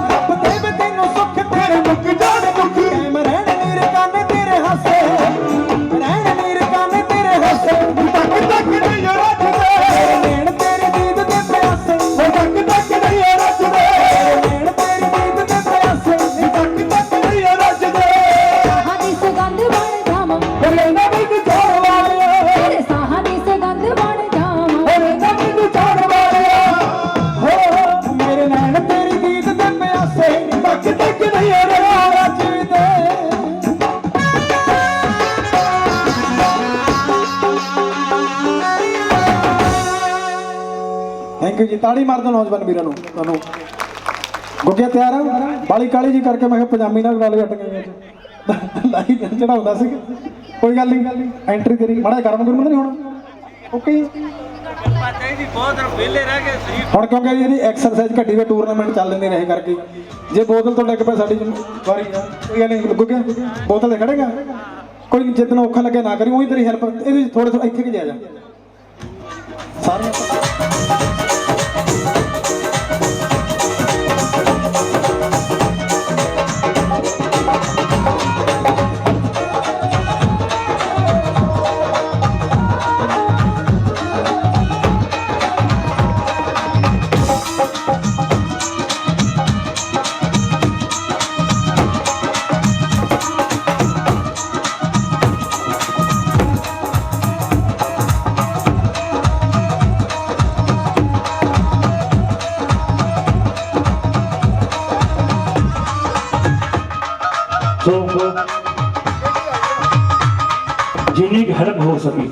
ਰੱਬ ਦੇਵੇ ਤੈਨੂੰ ਸੁੱਖ ਤੇਰੇ ਮੁੱਕ ਜਾਣ ਦੁੱਖ ਕਾਇਮ ਰਹਿਣ ਨੀਰ ਕੰਨ ਤੇਰੇ ਹਾਸੇ ਰਹਿਣ ਨੀਰ ਕੰਨ ਤੇਰੇ ਹਾਸੇ ਤੱਕ ਤੱਕ ਨਹੀਂ ਰੱਜਦੇ ਨੈਣ ਤੇਰੀ ਦੀਦ ਦੇ ਪਿਆਸੇ ਤੱਕ ਤੱਕ ਨਹੀਂ ਰੱਜਦੇ ਨੈਣ ਤੇਰੀ ਦੀਦ ਦੇ ਪਿਆਸੇ ਤੱਕ ਤੱਕ ਨਹੀਂ ਰੱਜਦੇ ਸਾਹਾਂ ਦੀ ਸੁਗੰਧ ਬਣ ਜਾਵਾਂ ਬੋਲੇ ਨਾ ਮੈਨੂੰ ਛੋੜ ਵਾਲਿਆ ਤੇਰੇ ਸਾਹਾਂ ਦੀ ਸੁਗੰਧ ਬਣ ਜਾਵਾਂ ਬੋਲੇ ਨਾ ਮੈਨੂੰ ਛੋੜ ਵਾਲਿਆ ਹੋ ਮੇਰੇ ਨੈਣ ਤੇਰੀ ਦੀਦ ਦੇ ਪਿਆਸੇ ਤੱਕ ਤੱਕ ਨਹੀਂ ਰੱਜਦੇ ਥੈਂਕ ਯੂ ਜੀ ਤਾੜੀ ਮਾਰ ਦੋ ਨੌਜਵਾਨ ਵੀਰਾਂ ਨੂੰ ਤੁਹਾਨੂੰ ਗੁੱਗੇ ਤਿਆਰ ਆ ਬਾਲੀ ਕਾਲੀ ਜੀ ਕਰਕੇ ਮੈਂ ਕਿਹਾ ਪਜਾਮੀ ਨਾਲ ਗੱਲ ਘਟ ਗਈ ਅੱਜ ਲਾਈ ਚੜਾਉਂਦਾ ਸੀ ਕੋਈ ਗੱਲ ਨਹੀਂ ਐਂਟਰੀ ਤੇਰੀ ਮਾੜਾ ਗਰਮ ਗੁਰਮ ਨਹੀਂ ਹੋਣਾ ਓਕੇ ਬਹੁਤ ਵਿਹਲੇ ਰਹਿ ਗਏ ਸਰੀਰ ਹੁਣ ਕਿਉਂਕਿ ਇਹਦੀ ਐਕਸਰਸਾਈਜ਼ ਘੱਟੀ ਵੇ ਟੂਰਨਾਮੈਂਟ ਚੱਲ ਨਹੀਂ ਰਹੇ ਕਰਕੇ ਜੇ ਬੋਤਲ ਤੋਂ ਡਿੱਗ ਪਏ ਸਾਡੀ ਵਾਰੀ ਆ ਕੋਈ ਗੱਲ ਨਹੀਂ ਗੁੱਗੇ ਬੋਤਲ ਤੇ ਖੜੇਗਾ ਕੋਈ ਨਹੀਂ ਜਿੱਦਣ ਔਖਾ ਲੱਗੇ ਨਾ ਕਰੀ ਉਹੀ ਤੇਰੀ ਹੈਲਪ ਇਹਦੇ ਥੋੜੇ ਥੋੜਾ ਇੱਥੇ ਕਿ ਜਾ ਜਾ ਸਾਰੇ जिन्नी हेल्प हो सके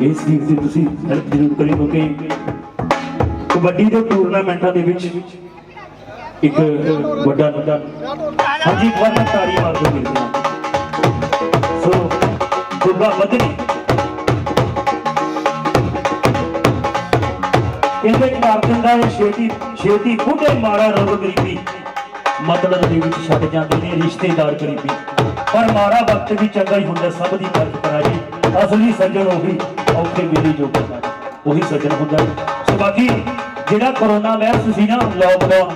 इस चीज की तुसी हेल्प जरूर करियो क्योंकि कबड्डी के टूरनामेंटा दे विच एक वड्डा हाँ जी एक बार मैं ताड़ी मार दो गिरते सो गुब्बा बदनी इहदे मार दिंदा है छेती छेती बुढ़े मारा रोग गरीबी मतलब दे विच छड्ड जांदे ने रिश्तेदार गरीबी पर मारा वक्त भी चंगा ही हुंदा सब दी परख कराई असली सज्जन ओही औखे वेले जो करदा ओही सज्जन हुंदा सो बाकी जेड़ा कोरोना वायरस सी ना लॉकडाउन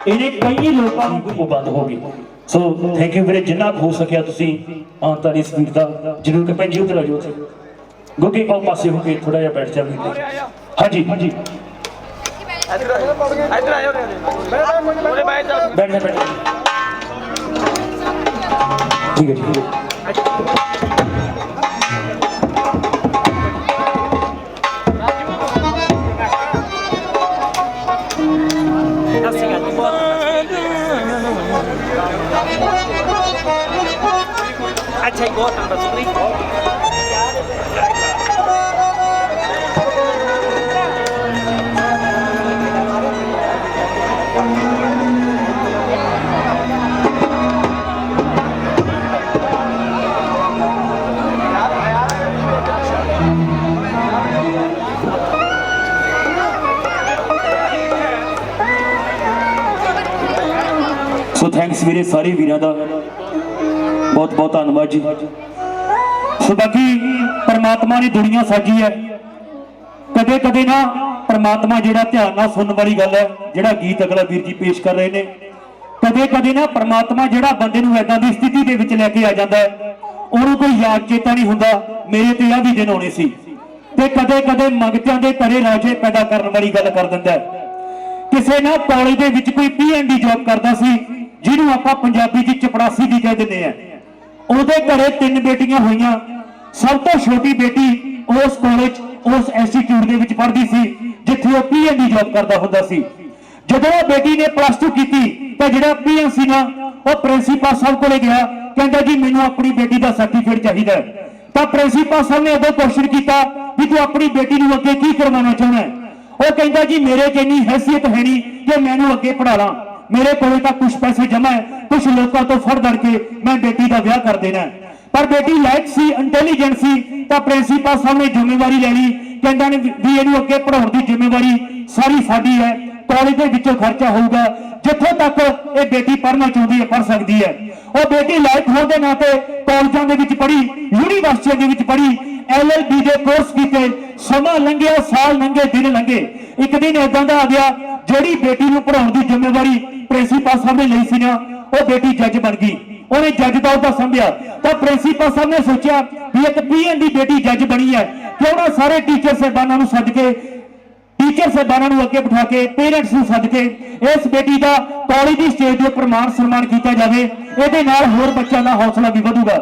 इहने कई लोकां नूं बंद हो गई सो थैंक यू वीरे जिन्ना हो सकिया तुसी ताड़ी स्पीड दा जरूर के भैन जी उधर आ जाओ गोगे आओ पासे हो के थोड़ा जिहा बैठ जाओ हां जी इधर आयो बैठ जा ठीक है अच्छा ही बहुत नंबर सुन सो थैंक्स मेरे सारे वीरां दा बहुत बहुत धन्यवाद जी सो बाकी परमात्मा ने दुनिया साजी है कदे कदे ना परमात्मा जेड़ा ध्यान नाल सुनने वाली गल है जेड़ा गीत अगला वीर जी पेश कर रहे ने कदे कदे ना परमात्मा जेड़ा बंदे नूं ऐदां दी स्थिति दे विच लैके आ जांदा है उहनूं कोई याद चेता नहीं हुंदा मेरे ते आ भी दिन होने सी ते कदे कदे मंगतियां दे घरे राजे पैदा करने वाली गल कर दिंदा है किसे ना कॉलेज दे विच कोई PhD जॉब करदा सी जिहनूं आपां पंजाबी च चपड़ासी दी कह दिंदे आ ਉਹਦੇ ਘਰੇ 3 ਬੇਟੀਆਂ ਹੋਈਆਂ ਸਭ ਤੋਂ ਛੋਟੀ ਬੇਟੀ ਉਸ ਕਾਲਜ ਉਸ ਇੰਸਟੀਚਿਊਟ ਦੇ ਵਿੱਚ ਪੜ੍ਹਦੀ ਸੀ ਜਿੱਥੇ ਉਹ PhD ਜੌਬ ਕਰਦਾ ਹੁੰਦਾ ਸੀ ਜਦੋਂ ਉਹ ਬੇਟੀ ਨੇ +2 ਕੀਤੀ ਤਾਂ ਜਿਹੜਾ PM ਸੀ ਨਾ ਉਹ ਪ੍ਰਿੰਸੀਪਲ ਸਾਹਿਬ ਕੋਲੇ ਗਿਆ ਕਹਿੰਦਾ ਜੀ ਮੈਨੂੰ ਆਪਣੀ ਬੇਟੀ ਦਾ ਸਰਟੀਫਿਕੇਟ ਚਾਹੀਦਾ ਹੈ ਤਾਂ ਪ੍ਰਿੰਸੀਪਲ ਸਾਹਿਬ ਨੇ ਉਦੋਂ ਕੁਐਸਚਨ ਕੀਤਾ ਵੀ ਤੂੰ ਆਪਣੀ ਬੇਟੀ ਨੂੰ ਅੱਗੇ ਕੀ ਕਰਵਾਉਣਾ ਚਾਹੁੰਦਾ ਹੈ ਉਹ ਕਹਿੰਦਾ ਜੀ ਮੇਰੇ 'ਚ ਇੰਨੀ ਹੈਸੀਅਤ ਹੈ ਨਹੀਂ ਕਿ ਮੈਨੂੰ ਅੱਗੇ ਪੜ੍ਹਾ ਲਾਂ मेरे को कुछ पैसे जमा है कुछ लोगों तो फड़ दड़ के मैं बेटी का ब्याह कर देना है पर बेटी लायक सी इंटैलीजेंट सी तो प्रिंसीपल साहब ने जिम्मेवारी ले ली कहंदा ने भी इहनूं अगे पढ़ाउण दी जिम्मेवारी सारी साडी है कॉलेज दे विचों खर्चा होऊगा जिथों तक ये बेटी पढ़ना चाहती है पढ़ सकती है और बेटी लायक होने के नाते कॉलेजों के विच पढ़ी यूनीवर्सिटियों के विच पढ़ी LLB के कोर्स किए समा लंघिया साल लंघे दिन लंघे एक दिन इदां दा आ गया ਜਿਹੜੀ ਬੇਟੀ ਨੂੰ ਪੜਾਉਣ ਦੀ ਜ਼ਿੰਮੇਵਾਰੀ ਪ੍ਰਿੰਸੀਪਲ ਸਾਹਿਬ ਨੇ ਲਈ ਸੀ ਨਾ, ਉਹ ਬੇਟੀ ਜੱਜ ਬਣ ਗਈ। ਉਹਨੇ ਜੱਜ ਦਾ ਉਹਦਾ ਸੰਭਿਆ ਤਾਂ ਪ੍ਰਿੰਸੀਪਲ ਸਾਹਿਬ ਨੇ ਸੋਚਿਆ ਵੀ ਇੱਕ ਪੀਐਨ ਦੀ ਬੇਟੀ ਜੱਜ ਬਣੀ ਹੈ, ਕਿਉਂ ਨਾ ਸਾਰੇ ਟੀਚਰ ਸਾਹਿਬਾਨਾਂ ਨੂੰ ਸੱਦ ਕੇ, ਟੀਚਰ ਸਾਹਿਬਾਨਾਂ ਨੂੰ ਅੱਗੇ ਬਿਠਾ ਕੇ, ਪੇਰੈਂਟਸ ਨੂੰ ਸੱਦ ਕੇ ਇਸ ਬੇਟੀ ਦਾ ਕਾਲਜ ਦੀ ਸਟੇਜ ਦੇ ਉੱਪਰ ਮਾਣ ਸਨਮਾਨ ਕੀਤਾ ਜਾਵੇ। ਇਹਦੇ ਨਾਲ ਹੋਰ ਬੱਚਿਆਂ ਦਾ ਹੌਸਲਾ ਵੀ ਵਧੂਗਾ।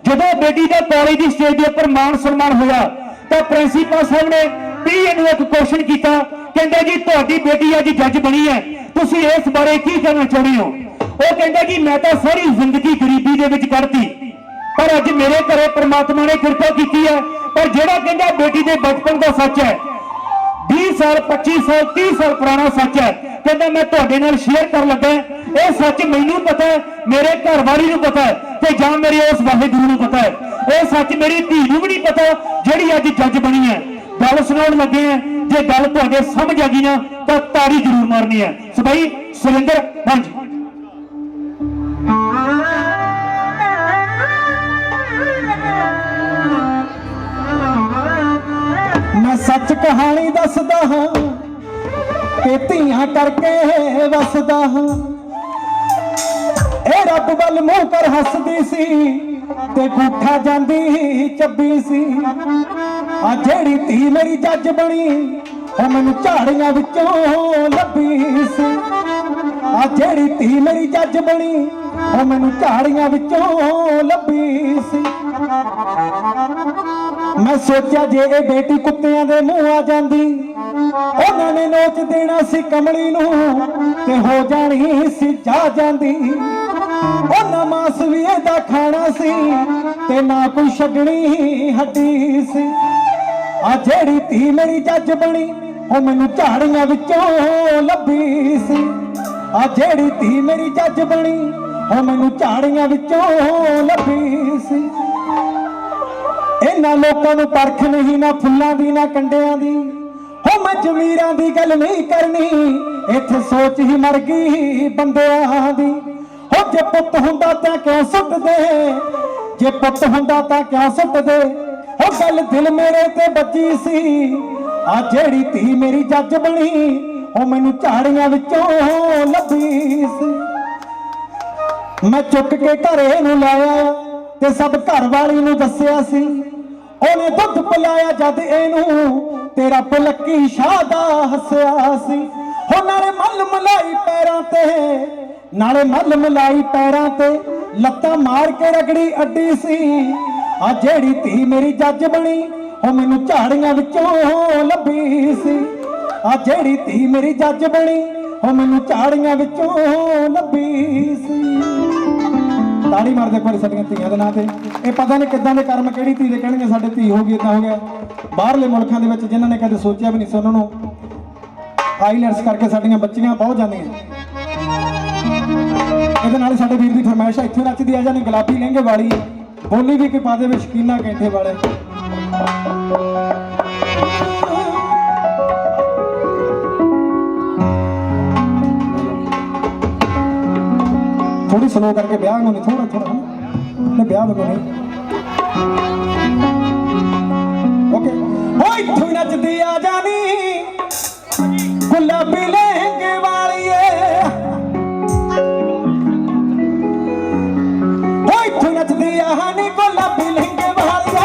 ਜਦੋਂ ਬੇਟੀ ਦਾ ਕਾਲਜ ਦੀ ਸਟੇਜ ਦੇ ਉੱਪਰ ਮਾਣ ਸਨਮਾਨ ਹੋਇਆ ਤਾਂ ਪ੍ਰਿੰਸੀਪਲ ਸਾਹਿਬ ਨੇ ਪੀਏ ਨੂੰ ਇੱਕ ਕੁਐਸਚਨ ਕੀਤਾ, ਕਹਿੰਦੇ ਜੀ ਤੁਹਾਡੀ ਬੇਟੀ ਅੱਜ ਜੱਜ ਬਣੀ ਹੈ, ਤੁਸੀਂ ਇਸ ਬਾਰੇ ਕੀ ਕਹਿਣਾ ਚਾਹੁੰਦੇ ਹੋ? ਉਹ ਕਹਿੰਦਾ ਜੀ ਮੈਂ ਤਾਂ ਸਾਰੀ ਜ਼ਿੰਦਗੀ ਗਰੀਬੀ ਦੇ ਵਿੱਚ ਕੱਢਤੀ, ਪਰ ਅੱਜ ਮੇਰੇ ਘਰੇ ਪ੍ਰਮਾਤਮਾ ਨੇ ਕਿਰਪਾ ਕੀਤੀ ਹੈ। ਪਰ ਜਿਹੜਾ ਕਹਿੰਦਾ ਬੇਟੀ ਦੇ ਬਚਪਨ ਦਾ ਸੱਚ ਹੈ, 20 ਸਾਲ 25 ਸਾਲ 30 ਸਾਲ ਪੁਰਾਣਾ ਸੱਚ ਹੈ, ਕਹਿੰਦਾ ਮੈਂ ਤੁਹਾਡੇ ਨਾਲ ਸ਼ੇਅਰ ਕਰਨ ਲੱਗਾ। ਇਹ ਸੱਚ ਮੈਨੂੰ ਪਤਾ ਹੈ, ਮੇਰੇ ਘਰ ਵਾਲੀ ਨੂੰ ਪਤਾ ਹੈ, ਤੇ ਜਾਂ ਮੇਰੇ ਉਸ ਵਾਹਿਗੁਰੂ ਨੂੰ ਪਤਾ ਹੈ। ਇਹ ਸੱਚ ਮੇਰੀ ਧੀ ਨੂੰ ਵੀ ਨਹੀਂ ਪਤਾ ਜਿਹੜੀ ਅੱਜ ਜੱਜ ਬਣੀ ਹੈ। ਗੱਲ ਸੁਣਾਉਣ ਲੱਗੇ ਆ, ਜੇ ਗੱਲ ਤੁਹਾਡੇ ਸਮਝ ਆ ਗਈ ਨਾ ਤਾਂ ਤਾੜੀ ਜ਼ਰੂਰ ਮਾਰਨੀ ਹੈ। ਸੋ ਭਾਈ ਸੁਰਿੰਦਰ ਹਾਂਜੀ। ਮੈਂ ਸੱਚ ਕਹਾਣੀ ਦੱਸਦਾ ਹਾਂ ਕਿ ਧੀਆਂ ਕਰਕੇ ਵਸਦਾ ਹਾਂ। ਇਹ ਰੱਬ ਵੱਲ ਮੂੰਹ ਕਰ ਹੱਸਦੀ ਸੀ ਤੇ ਗੂਠਾ ਜਾਂਦੀ ਚੱਬੀ ਸੀ। ਆ ਜਿਹੜੀ ਧੀ ਮੇਰੀ ਜੱਜ ਬਣੀ ਉਹ ਮੈਨੂੰ ਝਾੜੀਆਂ ਵਿੱਚੋਂ ਲੱਭੀ ਸੀ। ਆ ਜਿਹੜੀ ਧੀ ਮੇਰੀ ਜੱਜ ਬਣੀ ਉਹ ਮੈਨੂੰ ਝਾੜੀਆਂ ਵਿੱਚੋਂ ਲੱਭੀ ਸੀ। ਮੈਂ ਸੋਚਿਆ ਜੇ ਇਹ ਬੇਟੀ ਕੁੱਤਿਆਂ ਦੇ ਮੂੰਹ ਆ ਜਾਂਦੀ, ਉਹਨਾਂ ਨੇ ਨੋਚ ਦੇਣਾ ਸੀ ਕਮਲੀ ਨੂੰ ਤੇ ਹੋ ਜਾਣੀ ਸੀ ਜਾ ਜਾਂਦੀ। ਉਹਨਾਂ ਮਾਸ ਵੀ ਇਹਦਾ ਖਾਣਾ ਸੀ ਤੇ ਨਾ ਕੋਈ ਛੱਡਣੀ ਹੱਡੀ ਸੀ। ਆ ਜਿਹੜੀ ਧੀ ਮੇਰੀ ਜੱਜ ਬਣੀ ਉਹ ਮੈਨੂੰ ਝਾੜੀਆਂ ਵਿੱਚੋਂ ਲੱਭੀ ਸੀ। ਆ ਜਿਹੜੀ ਧੀ ਮੇਰੀ ਜੱਜ ਬਣੀ ਉਹ ਮੈਨੂੰ ਝਾੜੀਆਂ ਵਿੱਚੋਂ ਲੱਭੀ ਸੀ। ਇਹਨਾਂ ਲੋਕਾਂ ਨੂੰ ਪਰਖ ਨਹੀਂ ਨਾ ਫੁੱਲਾਂ ਦੀ ਨਾ ਕੰਡਿਆਂ ਦੀ। ਹੋ ਮੈਂ ਜ਼ਮੀਰਾਂ ਦੀ ਗੱਲ ਨਹੀਂ ਕਰਨੀ, ਇੱਥੇ ਸੋਚ ਹੀ ਮਰ ਗਈ ਬੰਦਿਆਂ ਦੀ। ਹੋ ਜੇ ਪੁੱਤ ਹੁੰਦਾ ਤਾਂ ਕਿਉਂ ਸੁੱਟਦੇ, ਜੇ ਪੁੱਤ ਹੁੰਦਾ ਤਾਂ ਕਿਉਂ ਸੁੱਟਦੇ। ਹੋ ਗੱਲ ਦਿਲ ਮੇਰੇ ਤੇ ਵੱਜੀ ਸੀ। ਆ ਜਿਹੜੀ ਧੀ ਮੇਰੀ ਜੱਜ ਬਣੀ ਉਹ ਮੈਨੂੰ ਝਾੜੀਆਂ ਵਿੱਚੋਂ ਲੱਭੀ ਸੀ। ਮੈਂ ਚੁੱਕ ਕੇ ਘਰੇ ਨੂੰ ਲਾਇਆ ਤੇ ਸਭ ਘਰ ਵਾਲੀ ਨੂੰ ਦੱਸਿਆ ਸੀ। ਉਹਨੇ ਦੁੱਧ ਪਿਲਾਇਆ ਜਦ ਇਹਨੂੰ ਤੇ ਰੱਬ ਲੱਕੀ ਸ਼ਾਹ ਦਾ ਹੱਸਿਆ ਸੀ। ਹੋ ਨਾਲੇ ਮੱਲ ਮਲਾਈ ਪੈਰਾਂ ਤੇ, ਨਾਲੇ ਮੱਲ ਮਲਾਈ ਪੈਰਾਂ ਤੇ, ਲੱਤਾਂ ਮਾਰ ਕੇ ਰਗੜੀ ਅੱਡੀ ਸੀ। ਆ ਜਿਹੜੀ ਧੀ ਮੇਰੀ ਜੱਜ ਬਣੀ ਉਹ ਮੈਨੂੰ ਝਾੜੀਆਂ ਵਿੱਚੋਂ ਲੱਭੀ ਸੀ। ਆ ਜਿਹੜੀ ਧੀ ਮੇਰੀ ਜੱਜ ਬਣੀ ਉਹ ਮੈਨੂੰ ਝਾੜੀਆਂ ਵਿੱਚੋਂ ਲੱਭੀ ਸੀ। ਤਾੜੀ ਮਾਰਦੇ ਇੱਕ ਵਾਰੀ ਸਾਡੀਆਂ ਧੀਆਂ ਦੇ ਨਾਂ ਤੇ। ਇਹ ਪਤਾ ਨਹੀਂ ਕਿੱਦਾਂ ਦੇ ਕਰਮ ਕਿਹੜੀ ਧੀ ਦੇ ਕਹਿਣਗੇ ਸਾਡੇ ਧੀ ਹੋ ਗਈ, ਇਦਾਂ ਹੋ ਗਿਆ। ਬਾਹਰਲੇ ਮੁਲਕਾਂ ਦੇ ਵਿੱਚ ਜਿਨ੍ਹਾਂ ਨੇ ਕਦੇ ਸੋਚਿਆ ਵੀ ਨਹੀਂ ਸੀ, ਉਹਨਾਂ ਨੂੰ ਆਈਲੈਟਸ ਕਰਕੇ ਸਾਡੀਆਂ ਬੱਚੀਆਂ ਬਹੁਤ ਜਾਂਦੀਆਂ। ਇਹਦੇ ਨਾਲ ਸਾਡੇ ਵੀਰ ਦੀ ਫਰਮਾਇਸ਼ ਹੈ, ਇੱਥੇ ਨੱਚਦੀ ਆ ਜਾਣੀ ਗੁਲਾਬੀ ਲਹਿੰਗੇ ਵਾਲੀ, ਬੋਲੀ ਵੀ ਕੋਈ ਪਾ ਦੇ ਵਿੱਚ ਸ਼ਕੀਨਾ ਕੈਂਠੇ ਵਾਲੇ। थोड़ी स्लो करके ब्याह में थोड़ा थोड़ा ने ब्याह में नहीं ओके। ओए तू नचदी आ जानी गुलाबी लहंगे वाली ओए तू नचदी आ जानी गुलाबी लहंगे वाली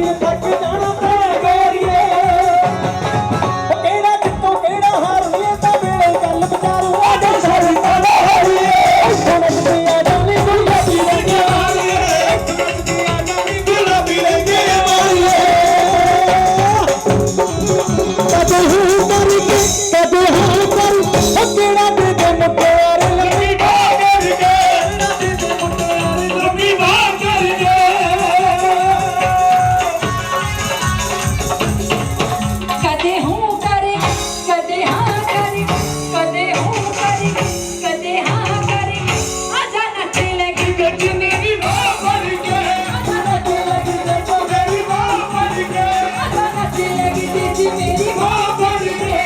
ਦੀ ਥੱਕ ਜਾਣਾ ਤੇ ਗੋਰੀਏ ਉਹ ਕਿਹੜਾ ਜਿੱਤੋਂ ਕਿਹੜਾ ਹਾਰਨੀਏ ਤਾਂ ਵੇਲੇ ਗੱਲ ਵਿਚਾਰੂ ਆ ਜਾ ਸਾਰੀ ਕਾਲਾ ਹਾਰੀਏ ਸਮਝ ਤੇ ਆ ਜਾਣੀ ਗੁਲਾਬੀ ਲੱਗੇ ਮਾਰੀਏ ਸਮਝ ਤੇ ਆ ਜਾਣੀ ਗੁਲਾਬੀ ਲੱਗੇ ਮਾਰੀਏ ਕਦੇ ਹੂ ਕਰਕੇ ਕਦੇ ਹਾਂ ਕਰ ਉਹ ਕਿਹੜਾ ਦੇ ਦੇ ਮੁਟਿਆਰ ਲੱਗੀ ਬਾਹ ਕਰਕੇ ਲੱਗੀ ਬਾਹ ਕਰਕੇ ਕਦੇ ਹੂੰ ਕਰੇ ਕਦੇ ਹਾਂ ਕਰੇ ਕਦੇ ਹੂੰ ਕਰੇ ਕਦੇ ਹਾਂ ਕਰੇ ਆਜਾ ਨੱਚੇ ਲੱਗੀ ਗੱਜ ਮੇਰੀ ਬਾਹ ਭਰ ਕੇ ਆਜਾ ਨੱਚੇ ਲੱਗੀ ਗੱਜ ਮੇਰੀ ਬਾਹ ਭਰ ਕੇ ਆਜਾ ਨੱਚੇ ਲੱਗੀ ਗੱਜ ਮੇਰੀ ਬਾਹ ਭਰ ਕੇ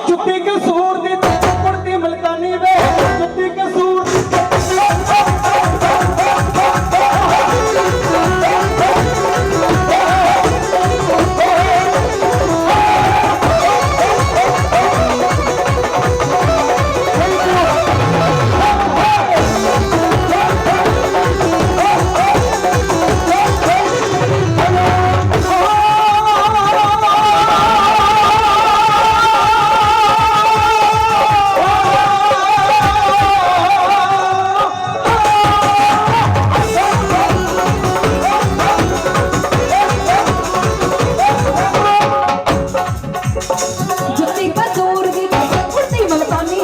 ਚੁੱਪੀ ਕਸੂਰ ਦੀ ਕੁੜਤੀ ਮਲਕਾਨੀ ਵੇ ਚੁੱਪੀ ਕਸੂਰ ਦੀ ਜੁੱਤੀ ਕਸੂਰ ਦੀ ਕੁੜਤੀ ਮਲਕਾਨੀ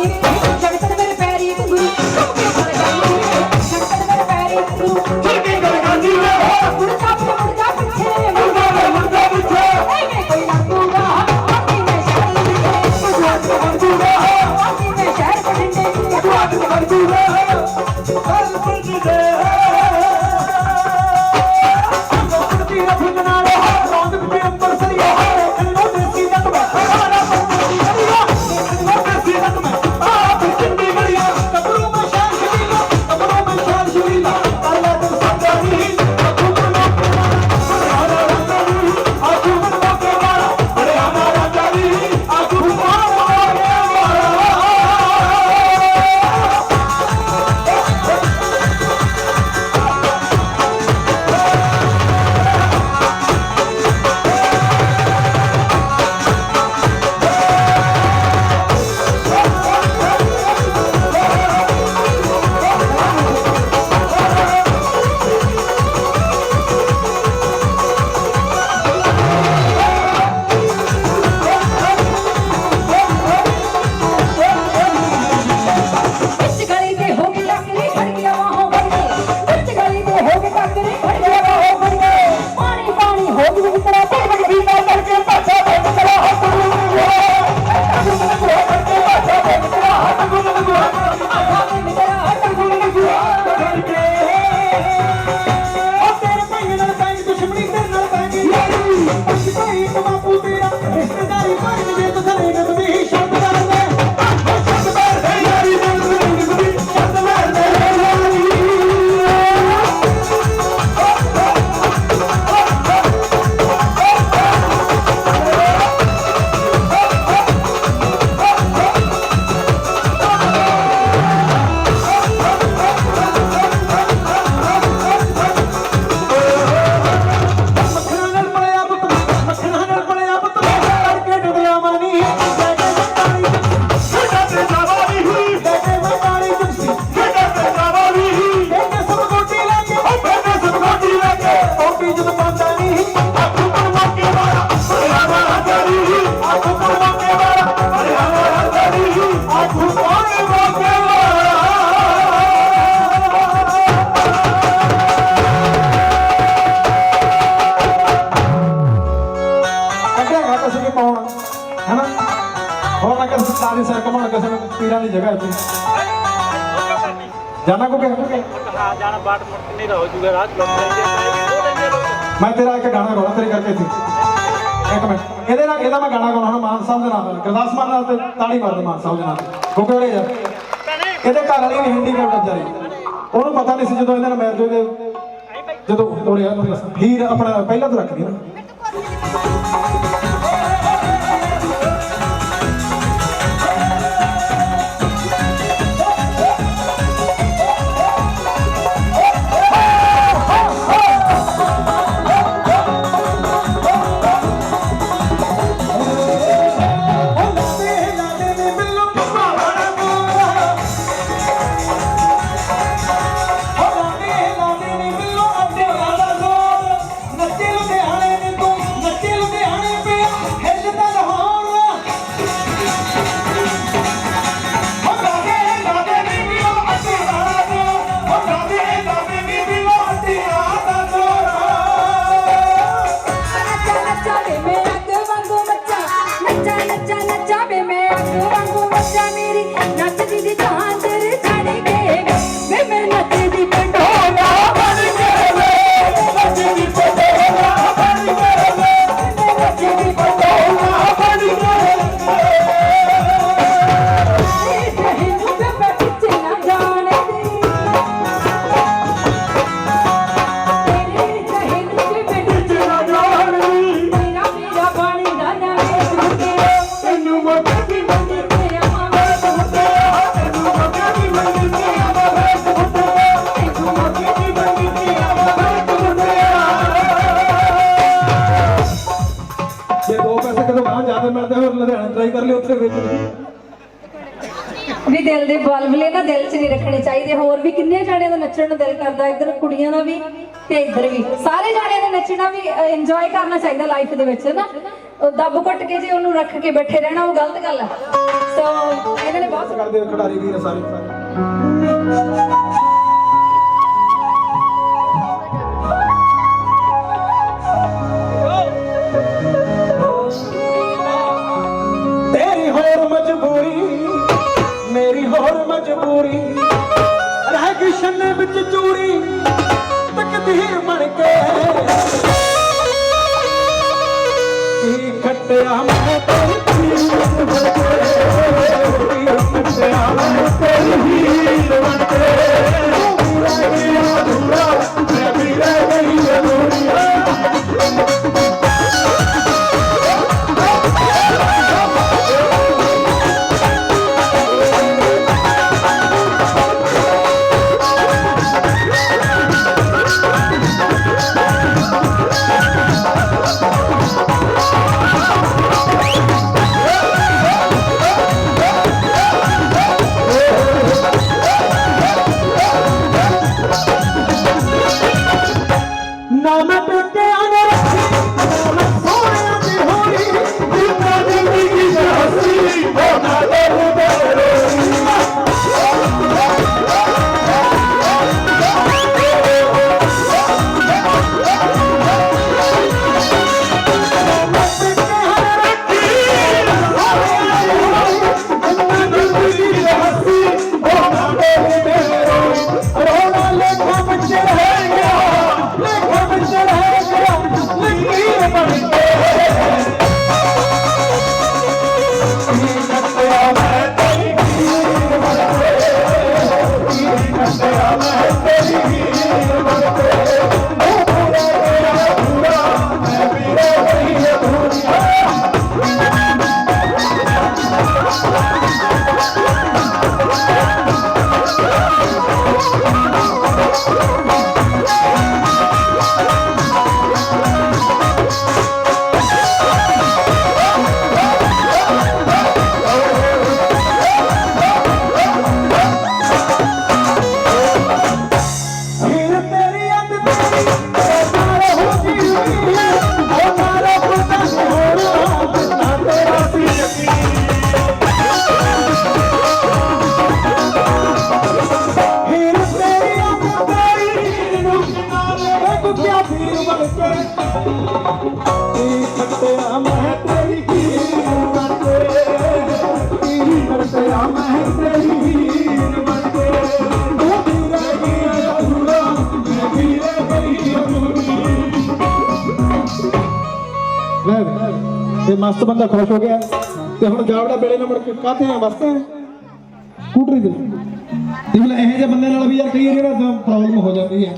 ਛੜਕਣ ਮੇਰੇ ਪੈਰੀ ਗੁਰੂ ਚੁੱਕੇ ਮਰ ਗਈ ਛੜਕਣ ਮੇਰੇ ਪੈਰੀ ਗੁਰੂ ਚੁੱਕੀ ਗਲਗਾਨੀ ਵੇ ਮੁੜ ਜਾ ਪਿੱਛੇ ਮੁਰਗਾ ਪਿੱਛੇ ਐਵੇਂ ਕੋਈ ਲੱਗੂਗਾ ਆਪੀ ਮੈਂ ਸ਼ਹਿਰ ਪਿੱਛੇ ਆਪੀ ਮੈਂ ਸ਼ਹਿਰ ਪਿੰਡੇ ਵਿੱਚ ਗਲੀ ਦੇ ਹੋ ਗਏ ਟੱਕਰੇ ਖੜ ਗਿਆ ਵਾਹੋਂ ਵੜ ਗਏ ਵਿੱਚ ਗਲੀ ਦੇ ਹੋ ਗਏ ਟੱਕਰੇ ਖੜ ਗਿਆ ਵਾਹੋਂ ਵੜ ਗਏ ਪਾਣੀ ਪਾਣੀ ਹੋ ਗਈ ਵਿਤਰਾ ਤੇ ਬੜੀ ਦਾ ਕਰਕੇ ਪਾਛਾ ਦੇ ਵਿਤਰਾ ਹੱਥ ਨੂੰ ਕਰਕੇ ਪਾਛਾ ਦੇ ਵਿਤਰਾ ਹੱਥ ਨੂੰ ਪਾਛਾ ਦੇ ਵਿਤਰਾ ਹੱਥ ਨੂੰ ਕਰਕੇ ਉਹ ਤੇਰੇ ਭਾਈ ਨਾਲ ਪੈਂਗ ਦੁਸ਼ਮਣੀ ਤੇਰੇ ਨਾਲ ਪੈਂਗ ਯਾਰੀ ਪਛਤਾਈ ਬਾਪੂ ਤੇਰਾ ਰਿਸ਼ਤੇਦਾਰੀ ਭਾਈ ਜੇ ਤੂੰ ਥਲੇ ਨਦੀ ਸ਼ਬਦ ਕਰਦੇ ਸ਼ਬਦ ਕਰਦੇ ਯਾਰੀ ਨਦੀ ਸ਼ਬਦ ਕਰਦੇ ਯਾਰੀ ਮੱਖਣਾ ਨਾਲ ਪਲਿਆ ਪੁੱਤ ਕਰਕੇ ਡੁੱਬਿਆ ਮਾਨੀ ਲੈ ਕੇ ਮਟਾਣੀ ਸਾਡਾ ਤੇ ਜਾਵਾਰੀ ਹੋਈ ਲੈ ਕੇ ਮਟਾਣੀ ਜੁਗਸੀ ਸਾਡਾ ਤੇ ਜਾਵਾਰੀ ਹੋਈ ਲੈ ਕੇ ਸਭ ਗੋਟੀ ਲੈ ਕੇ ਉਹ ਬੇਬੇ ਸਭ ਗੋਟੀ ਲੈ ਕੇ ਓਟੀ ਜਦ ਪਾਉਂਦਾ ਨਹੀਂ ਆਖੂ ਪਰ ਮੌਕੇ ਵਾਲਾ ਹਰਿਆਣਾ ਜਾਰੀ ਆਖੂ ਪਰ ਮੌਕੇ ਵਾਲਾ ਹਰਿਆਣਾ ਜਾਰੀ ਆਖੂ ਪਰ ਮੌਕੇ ਵਾਲਾ ਅੱਗੇ ਘਾਟ ਸੀ ਪਾਉਣਾ ਹੈਨਾ ਹੋਰ ਨਾ ਕਰ ਸਰਦਾਰ ਦੇ ਸਿਰ ਘਮਾਉਣ ਕਿਸੇ ਨੂੰ ਪੀਰਾਂ ਦੀ ਜਗ੍ਹਾ ਇੱਥੇ ਜਾਣਾ ਕੋ ਕਿ ਹਾਂ ਜਾਣਾ ਬਾਟ ਮੁੜ ਕੇ ਨਹੀਂ ਰਹੋ ਜੂਗਾ ਰਾਤ ਲੋਕ ਲੈਂਦੇ ਮੈਂ ਤੇਰਾ ਇੱਕ ਗਾਣਾ ਗਾਉਣਾ ਤੇਰੇ ਕਰਕੇ ਸੀ ਇੱਕ ਮਿੰਟ ਇਹਦਾ ਮੈਂ ਗਾਣਾ ਗਾਉਣਾ ਮਾਨ ਸਾਹਿਬ ਦੇ ਨਾਮ ਗੁਰਦਾਸ ਮਾਨ ਨਾਲ ਤੇ ਤਾੜੀ ਮਾਰਦੇ ਮਾਨ ਸਾਹਿਬ ਦੇ ਨਾਮ ਕਿਉਂਕਿ ਉਹਨੇ ਯਾਰ ਇਹਦੇ ਘਰ ਵਾਲੀ ਵੀ ਹਿੰਦੀ ਦਾ ਵਿਚਾਰੀ ਉਹਨੂੰ ਪਤਾ ਨਹੀਂ ਸੀ ਜਦੋਂ ਇਹਨਾਂ ਨੇ ਮੈਰਿਜ ਹੋਏ ਜਦੋਂ ਤੋੜਿਆ ਹੀਰ ਆਪਣਾ ਪਹਿਲਾਂ ਤੋਂ ਰੱਖਦੀ ਨਾ ਵੀ ਦਿਲ ਦੇ ਬਲਬਲੇ ਨਾ ਦਿਲ 'ਚ ਨਹੀਂ ਰੱਖਣੇ ਚਾਹੀਦੇ ਹੋਰ ਵੀ ਕਿੰਨੇ ਜਾਣਿਆਂ ਦਾ ਨੱਚਣ ਨੂੰ ਦਿਲ ਕਰਦਾ ਇੱਧਰ ਕੁੜੀਆਂ ਦਾ ਵੀ ਤੇ ਇੱਧਰ ਵੀ ਸਾਰੇ ਜਾਣਿਆਂ ਦਾ ਨੱਚਣਾ ਵੀ ਇੰਜੋਏ ਕਰਨਾ ਚਾਹੀਦਾ ਲਾਈਫ ਦੇ ਵਿੱਚ ਨਾ ਦੱਬ ਘੁੱਟ ਕੇ ਜੇ ਉਹਨੂੰ ਰੱਖ ਕੇ ਬੈਠੇ ਰਹਿਣਾ ਉਹ ਗਲਤ ਗੱਲ ਹੈ ਸੋ ਇਹਨਾਂ ਨੇ ਬਹੁਤ ਕਰਦੇ ਖਿਡਾਰੀ ਵੀਰ ਸਾਰੇ ਤੇਰੀ ਹੋਰ ਮਜਬੂਰੀ ਮੇਰੀ ਹੋਰ ਮਜਬੂਰੀ ਰਹਿ ਗਈ ਛੰਨੇ ਵਿੱਚ ਚੂੜੀ ਤਕਦੀਰ ਬਣ ਕੇ ਕੀ ਖੱਟਿਆ ਮੈਂ ਤੇਰੀ ਹੀਰ ਬਣ ਕੇ ਖੱਟਿਆ ਮੈਂ ਤੇਰੀ ਹੀਰ ਬਣ ਕੇ ਤੂੰ ਰਹਿ ਗਈ ਅਧੂਰਾ ਮੈਂ ਵੀ ਰਹਿ ਗਈ ਅਧੂਰੀ ਤੇ ਮਸਤ ਬੰਦਾ ਖੁਸ਼ ਹੋ ਗਿਆ ਤੇ ਹੁਣ ਜਾਵੜਾ ਵੇਲੇ ਨਾਲ ਮੁੜ ਕੇ ਕਾਹਤੇ ਆ ਵਸਤੇ ਸਕੂਟਰੀ ਤੇ ਦੇਖ ਲੈ ਇਹੋ ਜਿਹੇ ਬੰਦੇ ਨਾਲ ਵੀ ਯਾਰ ਕਈ ਵਾਰ ਜਿਹੜਾ ਪ੍ਰੋਬਲਮ ਹੋ ਜਾਂਦੀ ਹੈ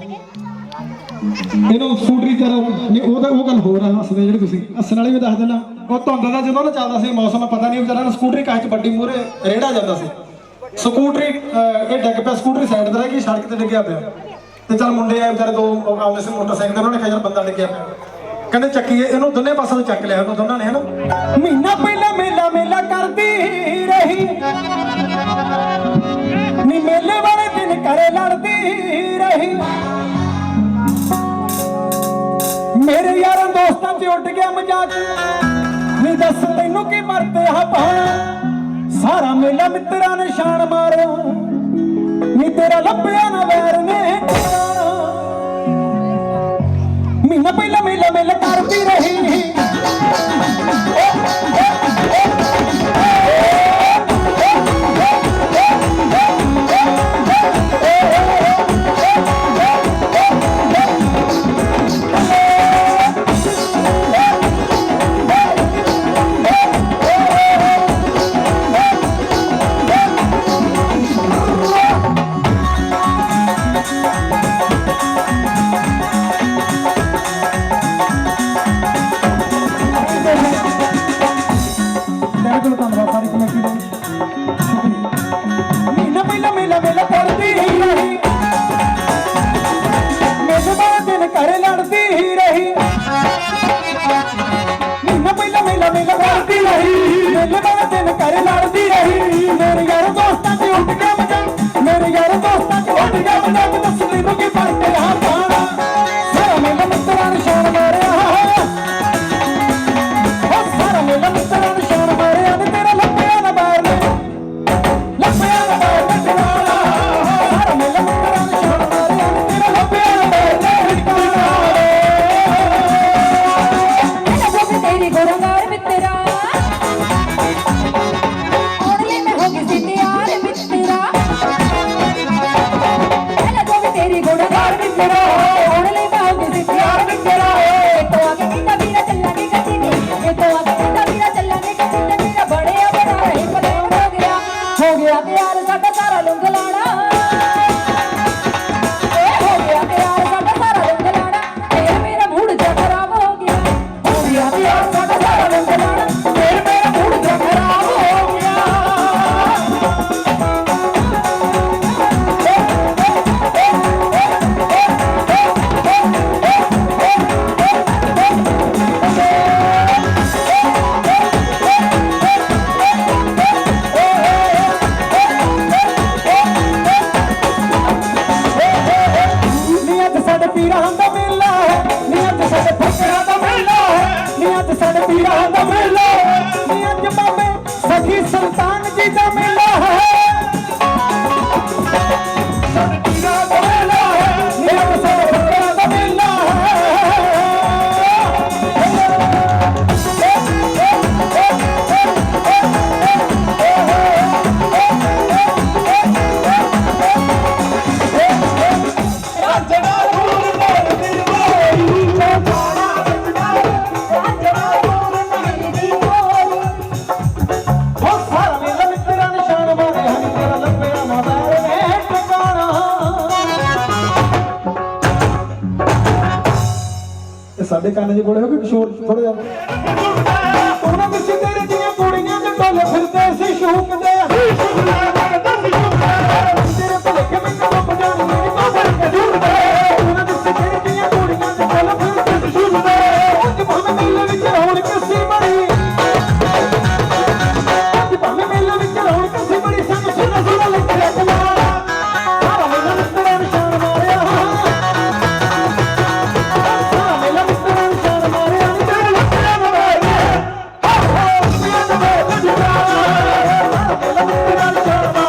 ਇਹਨੂੰ ਸਕੂਟਰੀ ਤੇ ਨਹੀਂ ਉਹ ਗੱਲ ਹੋਰ ਆ ਹੱਸਦੇ ਜਿਹੜੇ ਤੁਸੀਂ ਹੱਸਣ ਵਾਲੀ ਵੀ ਦੱਸ ਦੇਣਾ ਉਹ ਧੁੰਦ ਦਾ ਜਦੋਂ ਨਾ ਚੱਲਦਾ ਸੀ ਮੌਸਮ ਪਤਾ ਨਹੀਂ ਵਿਚਾਰਾ ਸਕੂਟਰੀ ਕਾਹ ਚ ਵੱਡੀ ਮੂਹਰੇ ਰੇੜਾ ਜਾਂਦਾ ਸੀ ਸਕੂਟਰੀ ਇਹ ਡਿੱਗ ਪਿਆ ਸਕੂਟਰੀ ਸਾਈਡ ਤੇ ਰਹਿ ਗਈ ਸੜਕ ਤੇ ਡਿੱਗਿਆ ਪਿਆ ਤੇ ਚੱਲ ਮੁੰਡੇ ਆਏ ਵਿਚਾਰੇ ਦੋ ਆਉਂਦੇ ਸੀ ਮੋਟਰਸਾਈਕਲ ਤੇ ਉਹਨਾਂ ਨੇ ਕਿਹਾ ਯਾਰ ਬੰਦਾ ਡਿੱਗਿਆ ਪਿਆ ਕਹਿੰਦੇ ਚੱਕੀਏ ਇਹਨੂੰ ਦੋਨੇ ਪਾਸੇ ਤੋਂ ਚੱਕ ਲਿਆ ਉਹ ਦੋਨਾਂ ਨੇ ਹਨਾ ਮਹੀਨਾ ਪਹਿਲਾਂ ਮੇਲਾ ਮੇਲਾ ਕਰਦੀ ਰਹੀ ਨੀ ਮੇਲੇ ਵਾਲੇ ਦਿਨ ਘਰੇ ਲੜਦੀ ਰਹੀ ਮੇਰੇ ਯਾਰਾਂ ਦੋਸਤਾਂ 'ਚ ਉੱਡ ਗਿਆ ਮਜ਼ਾਕ ਨੀ ਦੱਸ ਤੈਨੂੰ ਕੀ ਵਰਤੇ ਆ ਪਾਣਾ ਸਾਰਾ ਮੇਲਾ ਮਿੱਤਰਾਂ ਨੇ ਛਾਣ ਮਾਰਿਆ ਨੀ ਤੇਰਾ ਲੱਭਿਆ ਨਾ ਵੈਰ ਨੇ ਮਹੀਨਾ ਪਹਿਲਾਂ ਮੇਲਾ ਮੇਲਾ ਕਰਦੀ ਰਹੀ ਧੰਨਵਾਦ ਸਾਰੀ ਕਮੇਟੀ ਦਾ ਮਹੀਨਾ ਪਹਿਲਾਂ ਮੇਲਾ ਮੇਲਾ ਕਰਦੀ ਰਹੀ ਮੇਰੇ ਬਾਰੇ ਦਿਨ ਘਰੇ ਲੜਦੀ ਰਹੀ ਮਹੀਨਾ ਪਹਿਲਾਂ ਮੇਲਾ ਮੇਲਾ ਕਰਦੀ ਰਹੀ ਮੇਰੇ ਬਾਰੇ ਦਿਨ ਘਰੇ ਲੜਦੀ ਰਹੀ ਮੇਰੇ ਯਾਰ ਦੋਸਤਾਂ 'ਚ ਉੱਡ ਗਿਆ ਮਜ਼ਾਕ ਮੇਰੇ ਯਾਰ ਦੋਸਤਾਂ 'ਚ ਉੱਡ ਗਿਆ ਮਜ਼ਾਕ ਦੱਸ ਤੈਨੂੰ ਕੀ ਫਰਕ ਆ ਪਾਣਾ ਸਾਰਾ ਮੇਲਾ ਮਿੱਤਰਾਂ ਨੇ ਛਾਣ ਮਾਰਿਆ ਉਹ ਸਾਰਾ ਮੇਲਾ ਮਿੱਤਰਾਂ ਨੇ ਛਾਣ ਮਾਰਿਆ ਨੀ ਤੇਰਾ ਲੱਭਿਆ ਨਾ ਬਾਹਰ ਨੇ ਲੱਭਿਆ ਨਾ ਬਾਹਰ ਨੇ ਟਿਕਾਣਾ ਸਾਰਾ ਮੇਲਾ ਮਿੱਤਰਾਂ ਨੇ ਛਾਣ ਮਾਰਿਆ ਨੀ ਤੇਰਾ ਲੱਭਿਆ ਨਾ ਬਾਹਰ ਨੇ ਟਿਕਾਣਾ मेरा जो भी तेरी गुरगार मित्रा ओढ़ले में होगी सी तैयार मित्रा मेरा जो भी तेरी गुरगार मित्रा ओढ़ले में होगी सी तैयार मित्रा तो आगे कितना वीरा चलने गति ने ये तो आगे कितना वीरा चलने गति ने मेरा बड़े बड़ा रही पलेन हो गया तैयार साडा सारा लुंग लाना हो गया तैयार साडा सारा लुंग लाना फिर मेरा मूड जा खराब हो गया तैयार साडा सारा लुंग लाना फिर मेरा मूड जा खराब हो गया ਨੀ ਅੱਜ ਸਾਡੇ ਪੀਰਾਂ ਦਾ ਮੇਲਾ ਹੈ ਨੀ ਅੱਜ ਸਾਡੇ ਫਕਰਾਂ ਦਾ ਮੇਲਾ ਹੈ ਨੀ ਅੱਜ ਸਾਡੇ ਪੀਰਾਂ ਦਾ ਮੇਲਾ ਹੈ ਨੀ ਅੱਜ ਬਾਬੇ ਸਖੀ ਸੁਲਤਾਨ ਜੀ ਦਾ ਮੇਲਾ ਹੈ ਸਾਡੇ ਪੀਰਾਂ ਦਾ ਮੇਲਾ ਹੈ ਨੀ ਅੱਜ ਸਾਡੇ ਫਕਰਾਂ ਦਾ ਮੇਲਾ ਉਹ ਸਾਰਾ ਮੇਲਾ ਮਿੱਤਰਾਂ ਨੇ ਛਾਣ ਮਾਰਿਆ ਨੀ ਤੇਰਾ ਲੱਭਿਆ ਨਾ ਬਾਹਰ ਨੇ ਟਿਕਾਣਾ ਇਹ ਸਾਡੇ ਕੰਨ 'ਚ ਗੋਲੇ ਹੋ ਗਏ ਕਿਸ਼ੋਰ ਥੋੜਾ ਜਿਹਾ ਉਹਨਾਂ ਵਿੱਚ ਤੇਰੇ ਦੀਆਂ ਕੁੜੀਆਂ ਦੇ ਢੋਲ ਫਿਰਦੇ ਸੀ ਸ਼ੂਕਦੇ ਤੇਰੇ ਭਲੇਖੇ ਵਿੱਚ ਡੁੱਬ ਜਾਣੀ ਮੇਰੀ ਬਾਬਰ ਕਜੂਰਦੇ ਉਹਨਾਂ ਵਿੱਚ ਤੇਰੇ ਦੀਆਂ ਕੁੜੀਆਂ ਦੇ ਢੋਲ ਫਿਰਦੇ ਸੀ ਸ਼ੂਕਦੇ ਅੱਜ ਭਾਵੇਂ ਮੇਲੇ ਵਿੱਚ ਰੌਣਕ ਸੀ ਬੜੀ ਅੱਜ ਭਾਵੇਂ ਮੇਲੇ ਵਿੱਚ ਰੌਣਕ ਸੀ ਬੜੀ ਸਾਨੂੰ ਸੁਣਾ ਸੁਣਾ ਲੱਗਿਆ ਕਮਾਲ ਸਾਰਾ ਮੇਲਾ ਮਿੱਤਰਾਂ ਨੇ ਛਾਣ ਮਾਰਿਆ ਸਾਰਾ ਮੇਲਾ ਮਿੱਤਰਾਂ ਨੇ ਛਾਣ ਮਾਰਿਆ ਨੀ ਤੇਰੇ ਲੱਭਿਆ ਨਾ ਬਾਹਰ ਨੇ ਲੱਭਿਆ ਨਾ ਬਾਹਰ ਨੇ ਸਾਰਾ ਮੇਲਾ ਮਿੱਤਰਾਂ ਨੇ ਛਾਣ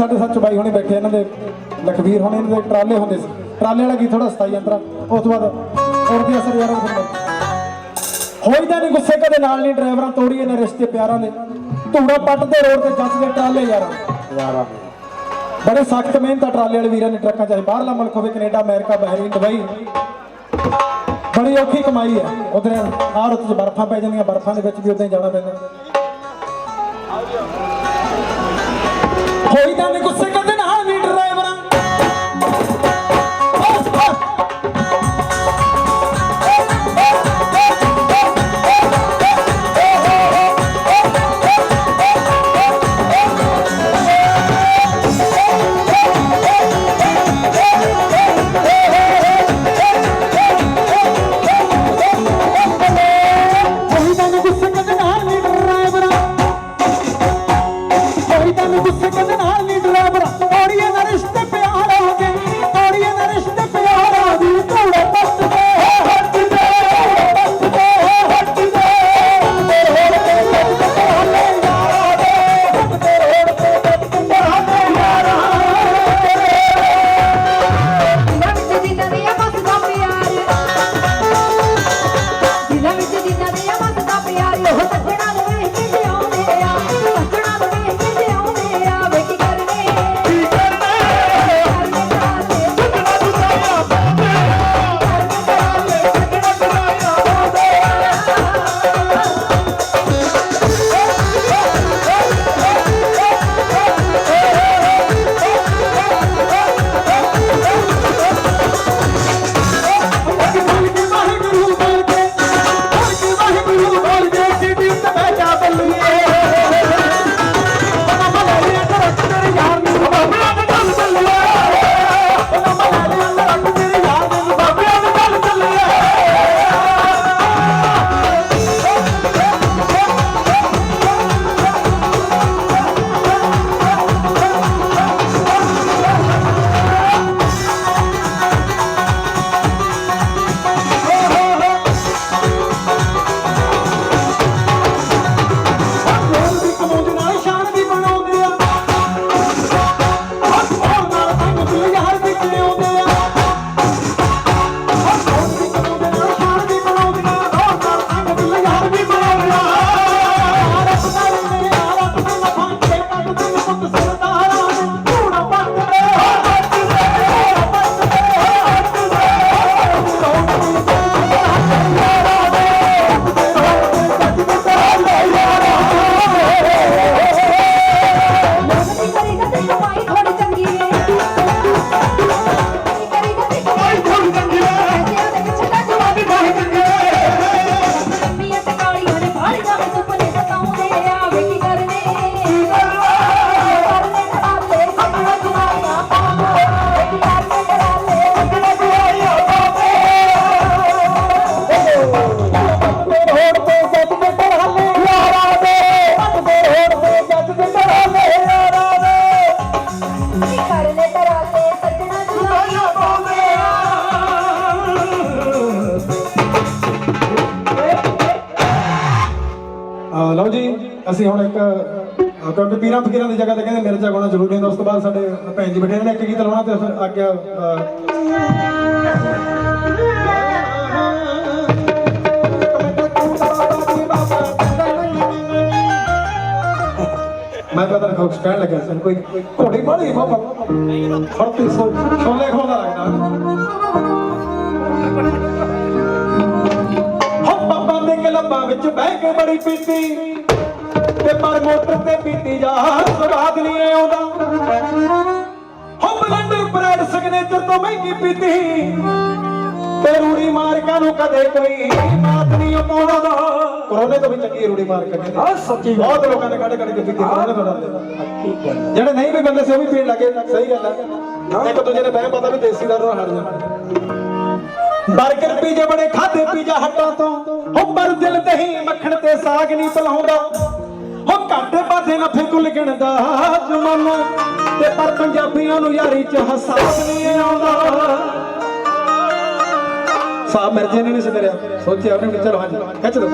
ਸਾਡੇ ਸੱਚ ਬਾਈ ਹੁਣੇ ਬੈਠੇ ਇਹਨਾਂ ਦੇ ਲਖਵੀਰ ਹੁਣੇ ਇਹਨਾਂ ਦੇ ਟਰਾਲੇ ਹੁੰਦੇ ਸੀ ਟਰਾਲੇ ਵਾਲਾ ਕੀ ਥੋੜਾ ਸਤਾਈ ਅੰਤਰਾ ਉਸ ਤੋਂ ਬਾਅਦ ਉੜਦੀ ਅਸਰ ਯਾਰਾਂ ਨੂੰ ਹੋਈਦਾ ਨਹੀਂ ਗੁੱਸੇ ਕਦੇ ਨਾਲ ਨਹੀਂ ਡਰਾਈਵਰਾਂ ਤੋੜੀਏ ਨੇ ਰਿਸ਼ਤੇ ਪਿਆਰਾਂ ਦੇ ਧੂੜਾ ਪੱਟ ਦੇ ਰੋਡ ਤੇ ਜੱਜਦੇ ਟਰਾਲੇ ਯਾਰਾਂ ਬੜੇ ਸਖਤ ਮਿਹਨਤ ਟਰਾਲੇ ਵਾਲੇ ਵੀਰਾਂ ਨੇ ਟਰੱਕਾਂ ਚਾਹੇ ਬਾਹਰਲਾ ਮੁਲਕ ਹੋਵੇ ਕੈਨੇਡਾ ਅਮਰੀਕਾ ਬਹਿਰੀਨ ਦੁਬਈ ਬੜੀ ਔਖੀ ਕਮਾਈ ਹੈ ਉਧਰ ਆਹ ਰੁੱਤ 'ਚ ਬਰਫਾਂ ਪੈ ਜਾਂਦੀਆਂ ਬਰਫਾਂ ਦੇ ਵਿੱਚ ਵੀ ਉਦਾਂ ਹੀ ਜਾਣਾ ਪੈਂਦਾ ਹੋਈਦਾ ਨਹੀਂ ਗੁੱਸੇ ਕਦੇ ਨਾਲ ਨਹੀਂ ਡਰਾਈਵਰਾਂ ਲਓ ਜੀ ਅਸੀਂ ਹੁਣ ਇੱਕ ਕਿਉਂਕਿ ਪੀਰਾਂ ਫਕੀਰਾਂ ਦੀ ਜਗ੍ਹਾ ਤੇ ਕਹਿੰਦੇ ਮਿਰਜ਼ਾ ਗਾਉਣਾ ਜ਼ਰੂਰੀ ਹੁੰਦਾ ਉਸ ਤੋਂ ਬਾਅਦ ਸਾਡੇ ਭੈਣ ਜੀ ਬੈਠੇ ਨੇ ਇੱਕ ਗੀਤ ਲਾਉਣਾ ਤੇ ਫਿਰ ਆਗਿਆ ਮੈਂ ਪਤਾ ਨਹੀਂ ਖੋਕਸ ਕਹਿਣ ਲੱਗਿਆ ਸੀ ਕੋਈ ਘੋੜੀ ਬਾਲੀ ਬਾਬਾ ਫਰਤੀ ਛੋਲੇ ਖੋਦਾ ਲੱਗਦਾ ਲੱਭਾਂ ਵਿੱਚ ਬਹਿ ਕੇ ਬੜੀ ਪੀਤੀ ਤੇ ਪਰ ਮੋਟਰ ਤੇ ਪੀਤੀ ਜਾ ਸਵਾਦ ਨਹੀਂ ਆਉਂਦਾ ਹੋ ਬਲੰਡਰ ਬ੍ਰੈਡ ਸਿਗਨੇਚਰ ਤੋਂ ਮਹਿੰਗੀ ਪੀਤੀ ਤੇ ਰੂੜੀ ਮਾਰਕਾ ਨੂੰ ਕਦੇ ਕੋਈ ਮਾਤ ਨਹੀਂ ਪਾਉਂਦਾ ਕਰੋਨੇ ਤੋਂ ਵੀ ਚੰਗੀ ਰੂੜੀ ਮਾਰਕਾ ਕਹਿੰਦੇ ਹਾਂ ਸੱਚੀ ਬਹੁਤ ਲੋਕਾਂ ਨੇ ਕੱਢ ਕੇ ਪੀਤੀ ਕਰੋਨੇ ਤੋਂ ਡਰਦੇ ਜਿਹੜੇ ਨਹੀਂ ਵੀ ਬੰਦੇ ਸੀ ਉਹ ਵੀ ਪੀਣ ਲੱਗੇ ਸਹੀ ਗੱਲ ਹੈ ਇੱਕ ਦੂਜੇ ਨੇ ਬਹਿ ਪਤਾ ਵੀ ਦੇਸੀ ਦਾਰੂ ਨਾਲ ਹਟ ਜਾਣਾ ਬਰਗਰ ਪੀਜੇ ਬੜੇ ਖਾਦੇ ਪੀਜਾ ਹੱਟਾਂ ਤੋਂ ਹੋ ਪਰ ਦਿਲ ਦਹੀਂ ਮੱਖਣ ਤੇ ਸਾਗ ਨਹੀਂ ਭਲਾਉਂਦਾ ਹੋ ਘਾਟੇ ਪਾਸੇ ਨਾ ਫੇਕੂ ਲੱਗਣ ਦਾ ਜ਼ਮਾਨਾ ਤੇ ਪਰ ਪੰਜਾਬੀਆਂ ਨੂੰ ਯਾਰੀ ਚ ਹਸਾਸ ਨਹੀਂ ਆਉਂਦਾ ਸਾਹ ਮਿਰਜੇ ਨੇ ਨਹੀਂ ਸਿਕਰਿਆ ਸੋਚਿਆ ਉਹਨੇ ਚਲੋ ਹਾਂਜੀ ਖਿੱਚ ਦੋ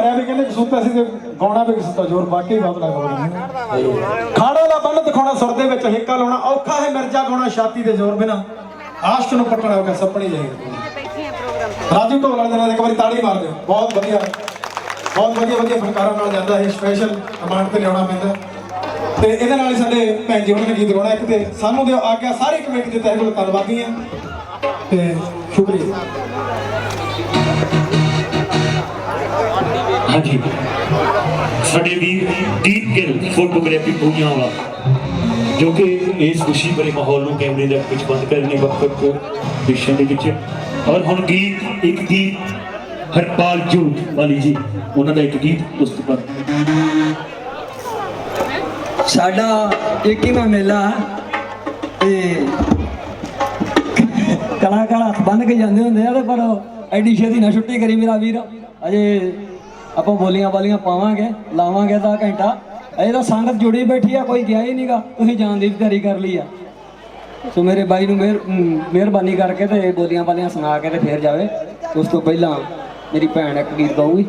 ਮਾਰਿਆ ਵੀ ਕਹਿੰਦੇ ਕਸੂਤਾ ਸੀ ਤੇ ਗਾਉਣਾ ਵੀ ਕਸੂਤਾ ਜ਼ੋਰ ਵਾਕਈ ਬਹੁਤ ਲੱਗਦਾ ਖਾੜਾ ਦਾ ਬੰਨ ਦਿਖਾਉਣਾ ਸੁਰ ਦੇ ਵਿੱਚ ਹਿੱਕਾ ਲਾਉਣਾ ਔਖਾ ਹੈ ਮਿਰਜ਼ਾ ਗਾਉਣਾ ਛਾਤੀ ਦੇ ਜ਼ੋਰ ਬਿਨਾ ਆਸ਼ਕ ਨੂੰ ਪੱਟਣਾ ਹੋਗਾ ਸੱਪਣੀ ਜਾਏਗਾ ਰਾਜੂ ਢੋਲ ਵਾਲੇ ਨਾਲ ਇੱਕ ਵਾਰੀ ਤਾੜੀ ਮਾਰ ਦਿਓ ਬਹੁਤ ਵਧੀਆ ਫਨਕਾਰਾਂ ਨਾਲ ਜਾਂਦਾ ਇਹ ਸਪੈਸ਼ਲ ਕਮਾਂਡ ਤੇ ਲਿਆਉਣਾ ਪੈਂਦਾ ਤੇ ਇਹਦੇ ਨਾਲ ਹੀ ਸਾਡੇ ਭੈਣ ਜੀ ਉਹਨਾਂ ਨੇ ਗੀਤ ਗਾਉਣਾ ਇੱਕ ਤੇ ਸਾਨੂੰ ਦਿਓ ਆਗਿਆ ਸਾਰੀ ਕਮੇਟੀ ਦੇ ਤਹਿ ਦਿਲੋਂ ਧੰਨਵਾਦੀ ਹਾਂ ਤੇ ਸ਼ੁਕਰੀਆ हाँ जी साडे वीर दीप गिल फोटोग्राफी पूरियां वाला जो कि इस खुशी भरे माहौल में कैमरे के कुछ बंद करने वक्त पिछले दे विच और हुण गीत एक गीत हरपाल जूट वाली जी उन्हां दा एक गीत उस तो बाद साडा 21वां मेला ते कलाकार हथ बन के जाते होंगे पर एडी छेती ना छुट्टी करी मेरा वीर अजे ਆਪਾਂ ਬੋਲੀਆਂ ਵਾਲੀਆਂ ਪਾਵਾਂਗੇ ਲਾਵਾਂਗੇ ਤਾਂ ਘੰਟਾ ਅਜੇ ਤਾਂ ਸੰਗਤ ਜੁੜੀ ਬੈਠੀ ਆ ਕੋਈ ਗਿਆ ਹੀ ਨਹੀਂਗਾ ਤੁਸੀਂ ਜਾਣ ਦੀ ਤਿਆਰੀ ਕਰ ਲਈ ਆ ਸੋ ਮੇਰੇ ਬਾਈ ਨੂੰ ਮਿਹਰਬਾਨੀ ਕਰਕੇ ਤੇ ਬੋਲੀਆਂ ਵਾਲੀਆਂ ਸੁਣਾ ਕੇ ਤੇ ਫੇਰ ਜਾਵੇ ਉਸ ਤੋਂ ਪਹਿਲਾਂ ਮੇਰੀ ਭੈਣ ਇੱਕ ਗੀਤ ਗਾਊਗੀ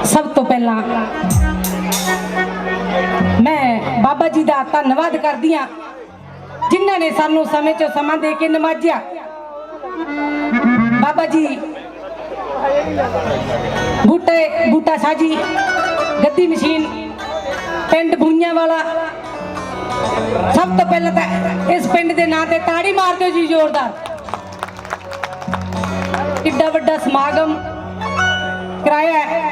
ਸਭ ਤੋਂ ਪਹਿਲਾਂ ਮੈਂ ਬਾਬਾ ਜੀ ਦਾ ਧੰਨਵਾਦ ਕਰਦੀ ਹਾਂ ਜਿਨ੍ਹਾਂ ਨੇ ਸਾਨੂੰ ਸਮੇਂ ਚੋਂ ਸਮਾਂ ਦੇ ਕੇ ਨਵਾਜਿਆ ਬਾਬਾ ਜੀ ਬੂਟਾ ਸਾਜੀ ਗੱਦੀ ਮਸ਼ੀਨ ਪਿੰਡ ਬੂਈਆਂ ਵਾਲਾ ਸਭ ਤੋਂ ਪਹਿਲਾਂ ਤਾਂ ਇਸ ਪਿੰਡ ਦੇ ਨਾਂ ਤੇ ਤਾੜੀ ਮਾਰ ਦਿਓ ਜੀ ਜ਼ੋਰਦਾਰ ਕਿੱਡਾ ਵੱਡਾ ਸਮਾਗਮ ਕਰਾਇਆ ਹੈ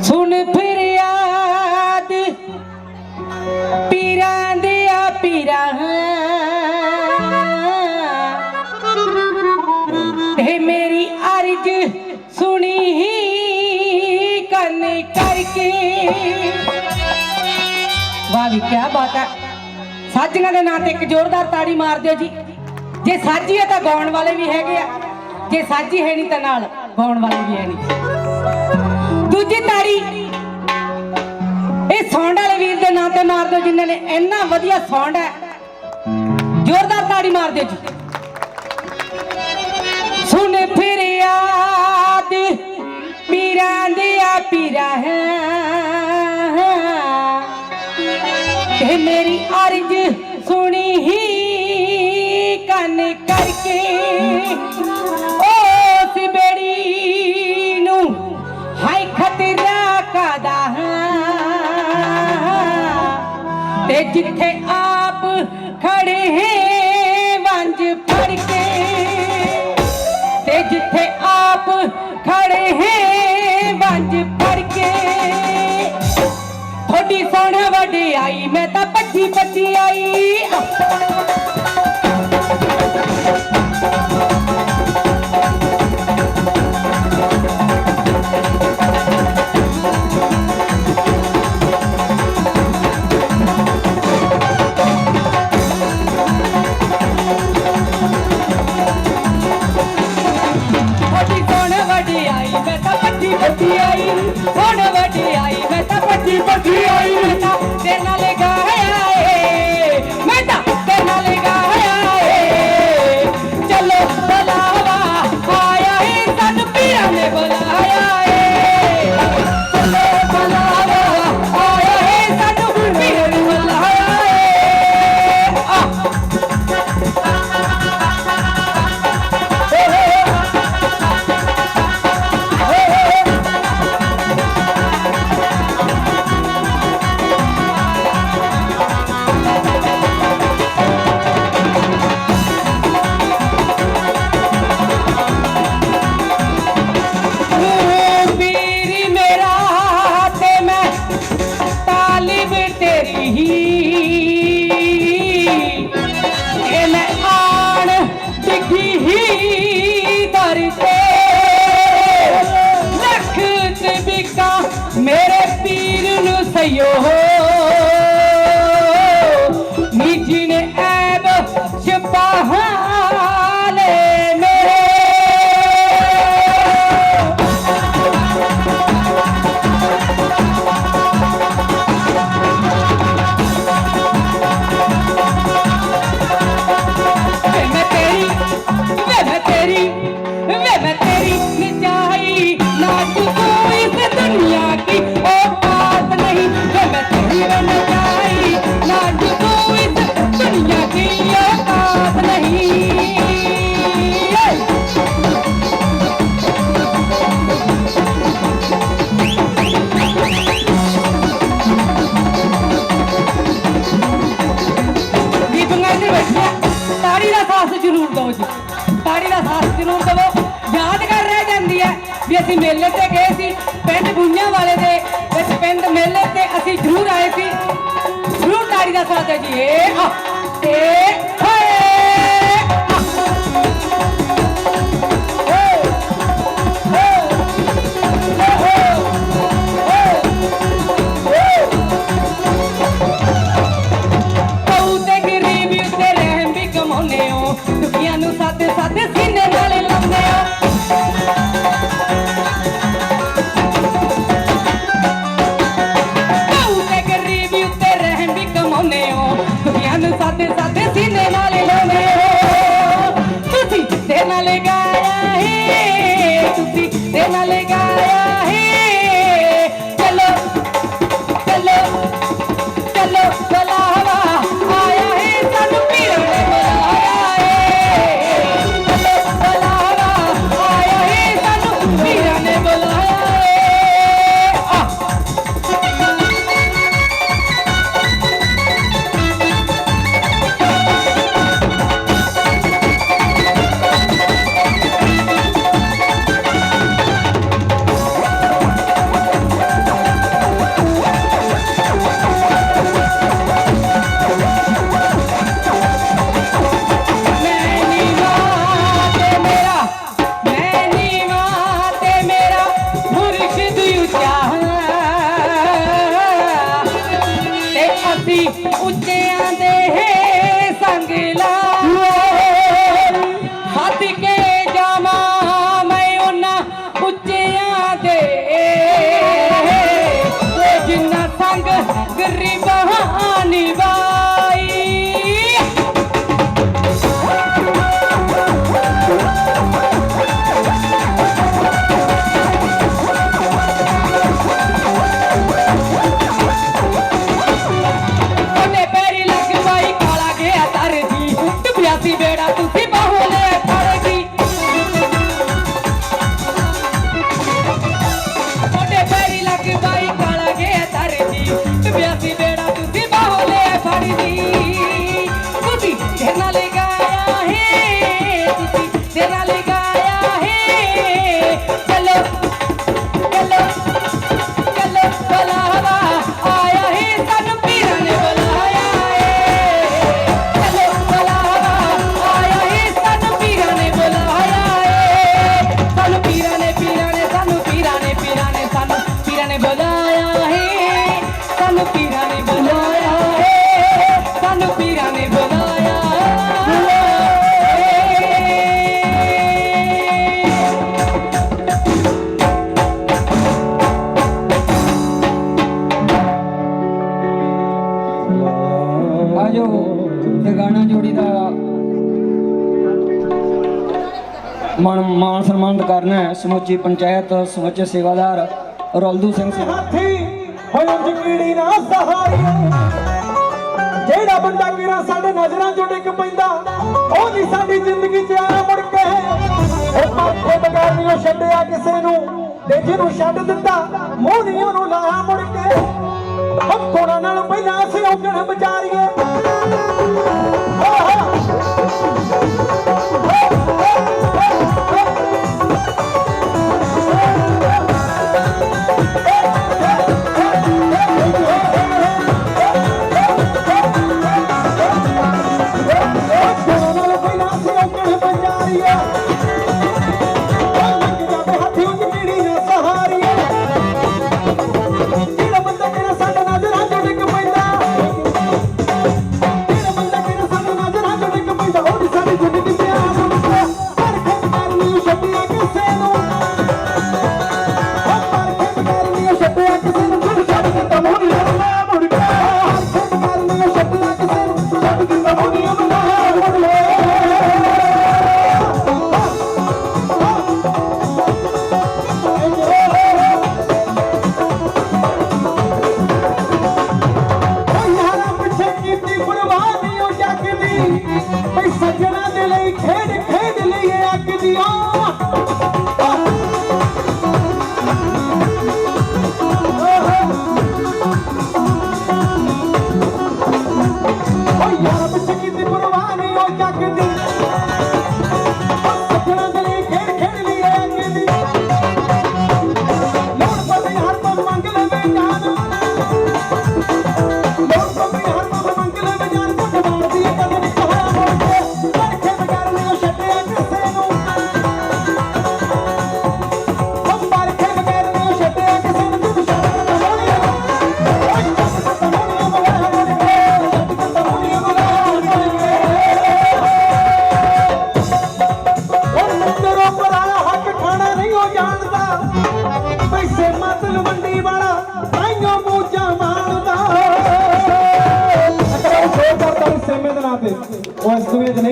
ਸੁਣ ਫਰਿਆਦ ਪੀਰਾਂ ਦੇ ਆ ਪੀਰਾਂ ਤੇ ਮੇਰੀ ਅਰਜ਼ ਸੁਣੀ ਕੰਨ ਕਰਕੇ ਵਾਹ ਵੀ ਕੀ ਬਾਤ ਹੈ ਸਾਜੀਆਂ ਦੇ ਨਾਂ ਤੇ ਇੱਕ ਜ਼ੋਰਦਾਰ ਤਾੜੀ ਮਾਰ ਦਿਓ ਜੀ ਜੇ ਸਾਜੀ ਹੈ ਤਾਂ ਗਾਉਣ ਵਾਲੇ ਵੀ ਹੈਗੇ ਆ ਜੇ ਸਾਜੀ ਹੈ ਨਹੀਂ ਤਾਂ ਨਾਲ ਗਾਉਣ ਵਾਲੇ ਵੀ ਹੈ ਨਹੀਂ ਦੂਜੀ ਤਾੜੀ ਇਹ ਸਾਊਂਡ ਵਾਲੇ ਵੀਰ ਦੇ ਨਾਂ ਤੇ ਮਾਰ ਦਿਓ ਜਿਨ੍ਹਾਂ ਨੇ ਇੰਨਾ ਵਧੀਆ ਸਾਊਂਡ ਹੈ ਜ਼ੋਰਦਾਰ ਤਾੜੀ ਮਾਰ ਦਿਓ ਜੀ ਸੁਣ ਫਰਿਆਦ ਪੀਰਾਂ ਦੇ ਆ ਪੀਰਾਂ ਹੈ ਤੇ ਮੇਰੀ ਅਰਜ਼ ਸੁਣੀ ਹੀ ਕੰਨ ਕਰਕੇ ਉਸ ਬੇੜੀ ਨੂੰ ਹਾਈ ਖਤਰਾ ਕਾਦਾ ਤੇ ਜਿੱਥੇ ਆਪ ਖੜੇ ਹੈ ਵੰਜ ਫੜ ਕੇ ਤੇ ਜਿੱਥੇ ਆਪ ਖੜੇ ਹੈ ਵੰਜ ਫੜ ਕੇ ਥੋੜੀ ਸੁਣ ਵਡਿਆਈ ਮੈਂ ਤਾਂ ਭੱਜੀ ਆਈ ਭੱਜੀ ਆਈ ਹੁਣ ਵਡਿਆਈ ਮੈਂ ਤਾਂ ਭੱਜੀ ਆਈ ਮੈਂ ਤਾਂ ਤੇਰੇ ਨਾਲ ਗਾਇਆ ਏ ਮੈਂ ਤਾਂ ਤੇਰੇ ਨਾਲ ਗਾਇਆ ਏ ਚਲੋ भैयो हो निजी ने ऐब छुपाले मेरे मैं तेरी निचाई ना तू इस दुनिया की औकात नहीं मैं तेरी निचाई ना तू इस दुनिया की औकात नहीं ताड़ी का साथ जरूर दो जी ताड़ी का साथ जरूर दवो यादगार रह जाती है भी असी मेले ते गए सी पिंड बूइयां वाले दे विच पिंड मेले ते असी जरूर आए सी जरूर ताड़ी का साथ है जी साथे सीने नाले लाने गरीबी उत्ते रहन भी कमाने हो दुनिया में साथे साथे सीने नाले लाने तुसी ते नाले गाया है तुसी ते नाले गाया है चलो चलो चलो बुलावा आया है सानू पीर ने बुलाया ਉੱਚਿਆਂ ਦੇ ਸੰਗ ਲਾ ਹੱਥ ਕੇ ਜਾਵਾਂ ਮੈਂ ਉਹਨਾਂ ਉੱਚਿਆਂ ਦੇ ਜਿੰਨਾ ਸੰਗ ਗਰੀਬਾਂ ਨਿਭਾਈ बेड़ा तुसी बाहुले पड़ेगी छोटे पैरी लग बाई काला गया तारे जी ब्यासी बेड़ा तुसी बाहुले पड़ेगी तुसी देना ले गाया है तुसी देना ले गाया है चलो चलो चलो बुलावा आया है सानू पीरा ने बुलाया पीरा ने बुलाया है सानू पीरा ने बुलाया आजो ते गाना जोड़ी दा मान सम्मान करना है समुची पंचायत समुचे सेवादार रौलदू सिंह हाथी होयो जकीड़ी ना सहारियो जेड़ा बंदा किरा साडे नजरां चों डिग पैंदा ओ नहीं साडी जिंदगी च आया मुड़ के ओ माथे बगैर नहीं छड्डिया किसे नूं ते जिन्नू छड्ड दित्ता मूंह नहीं ओनू लाया मुड़ के हम कोणा नाल पहिलां असीं औगण विचारीए हाथी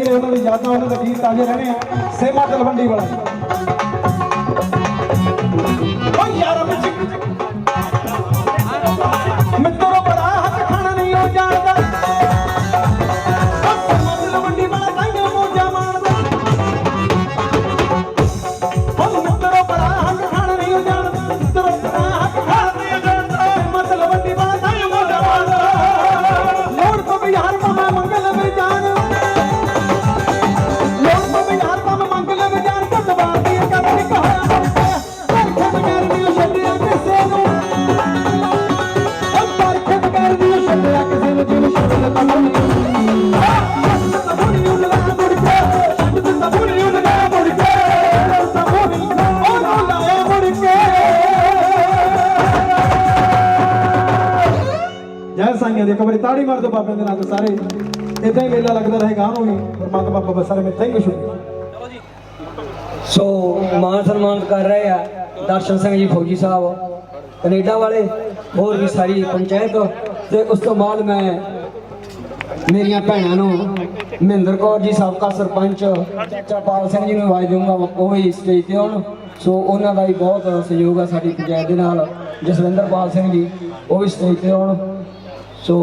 ਨਹੀਂ ਰਹੇ ਉਹਨਾਂ ਦੀ ਯਾਦਾਂ ਉਹਨਾਂ ਦੇ ਗੀਤ ਤਾਜ਼ੇ ਰਹਿਣੇ ਆ ਸੇਮਾ ਤਲਵੰਡੀ ਵਾਲਾ ਓ ਯਾਰ ਮਿੱਤਰੋ ਬੜਾ ਹੱਥ ਖਾਣਾ ਨਹੀਂ ਉਹ ਜਾਣਦਾ ਸੇਮਾ ਤਲਵੰਡੀ ਵਾਲਾ ਤਾਈਓ ਮੋਜਾ ਮਾਣਦਾ ਓ ਮਿੱਤਰੋ ਬੜਾ ਹੱਥ ਖਾਣਾ ਨਹੀਂ ਉਹ ਜਾਣਦਾ ਮਿੱਤਰੋ ਬੜਾ ਹੱਥ ਖਾਣਾ ਨਹੀਂ ਉਹ ਜਾਣਦਾ ਸੇਮਾ ਤਲਵੰਡੀ ਵਾਲਾ ਤਾਈਓ ਮੋਜਾ ਮਾਣਦਾ ਲੋੜ ਪਵੇ ਯਾਰ ਮਾਮਾ ਮੰਗਲ ਵੇ ਜਾਨ ਲੋੜ ਪਵੇ ਯਾਰ ਮਾਮਾ ਮੰਗਲ ਵੇ ਜਾਨ ਕਦਵਾਰ ਦੀ ਗੱਲ ਨਹੀਂ ਕਹਾਇਆ ਪਰਖੇ ਬਗੈਰ ਨਹੀਂ ਛੱਡਿਆ ਕਿਸੇ ਨੂੰ ਪਰਖੇ ਬਗੈਰ ਨਹੀਂ ਛੱਡਿਆ ਕਿਸੇ ਨੂੰ ਜਿਵੇਂ ਛੱਡ ਦਿੱਤਾ ਬੁਣੀ ਉਹ ਲਗਾ ਮੁੜ ਕੇ ਛੱਡ ਦਿੱਤਾ ਬੁਣੀ ਉਹ ਲਗਾ ਮੁੜ ਕੇ ਸਭੋਣੀ ਉਹਨੂੰ ਲਾਇਆ ਮੁੜ ਕੇ ਜੈ ਸਾਈਆਂ ਦੀ ਇੱਕ ਵਾਰੀ ਤਾੜੀ ਮਾਰ ਦਿਓ ਬਾਬੇ ਦੇ ਨਾਲ ਸਾਰੇ ਇਦਾਂ ਹੀ ਮੇਲਾ ਲੱਗਦਾ ਰਹੇਗਾ ਉਹਨੂੰ ਵੀ ਪਰਮਾਤਮਾ ਬਾਬਾ ਸਾਰੇ ਮੈਂ ਥੈਂਕ ਯੂ ਸ਼ੁਕਰੀਆ ਸੋ ਮਾਨ ਸਨਮਾਨ ਕਰ ਰਹੇ ਆ ਦਰਸ਼ਨ ਸਿੰਘ ਜੀ ਫੌਜੀ ਸਾਹਿਬ ਕੈਨੇਡਾ ਵਾਲੇ ਹੋਰ ਵੀ ਸਾਰੀ ਪੰਚਾਇਤ ਤੇ ਉਸ ਤੋਂ ਬਾਅਦ ਮੈਂ ਮੇਰੀਆਂ ਭੈਣਾਂ ਨੂੰ ਮਹਿੰਦਰ ਕੌਰ ਜੀ ਸਾਬਕਾ ਸਰਪੰਚ ਚਪਾਲ ਸਿੰਘ ਜੀ ਨੂੰ ਆਵਾਜ਼ ਦਊਂਗਾ ਉਹ ਵੀ ਸਟੇਜ ਤੇ ਆਉਣ ਸੋ ਉਹਨਾਂ ਦਾ ਵੀ ਬਹੁਤ ਸਹਿਯੋਗ ਆ ਸਾਡੀ ਪੰਚਾਇਤ ਦੇ ਨਾਲ ਜਸਵਿੰਦਰਪਾਲ ਸਿੰਘ ਜੀ ਉਹ ਵੀ ਸਟੇਜ ਤੇ ਆਉਣ ਸੋ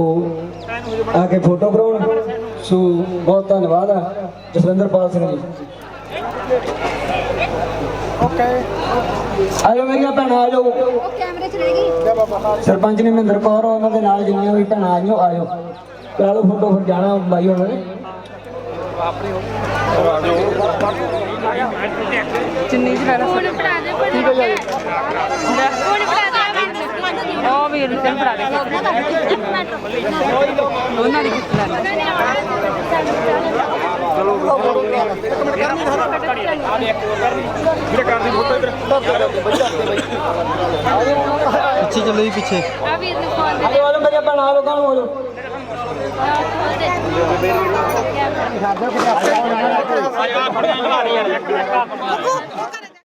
ਆ ਕੇ ਫੋਟੋ ਕਰਾਉਣ ਸੋ ਬਹੁਤ ਧੰਨਵਾਦ ਆ ਜਸਵਿੰਦਰਪਾਲ ਸਿੰਘ ਜੀ ਆਜੋ ਮੇਰੀਆਂ ਭੈਣਾਂ ਆਜੋ ਉਹ ਕੈਮਰੇ 'ਚ ਰਹਿ ਗਈ ਸਰਪੰਚ ਨੇ ਮਹਿੰਦਰ ਕੌਰ ਉਹਨਾਂ ਦੇ ਨਾਲ ਜਿੰਨੀਆਂ ਵੀ ਭੈਣਾਂ ਆਜੋ ਆਜੋ ਕਰਾ ਲਓ ਫੋਟੋ ਫਿਰ ਜਾਣਾ ਬਾਈ ਉਹਨਾਂ ਨੇ ਚੁੰਨੀ ਚ ਲੈ ਲਾ ਫੋਨ ਫੜਾ ਦੇ ਫੋਨ ਫੜਾ ਦੇ ਉਹ ਵੀਰ ਨੂੰ ਫੜਾ ਦੇ ਉਹਨਾਂ ਦੀ ਕਿੱਥੇ ਲੈ ਪਿੱਛੇ ਚੱਲੋ ਜੀ ਪਿੱਛੇ ਆ ਵੀਰ ਨੂੰ ਫੋਨ ਦੇ ਆਜੋ ਆਜੋ ਮੇਰੀਆਂ ਭੈਣਾਂ ਆਜੋ ਕਾਹਨੂੰ ਆਜੋ ਕੈਮਰਾ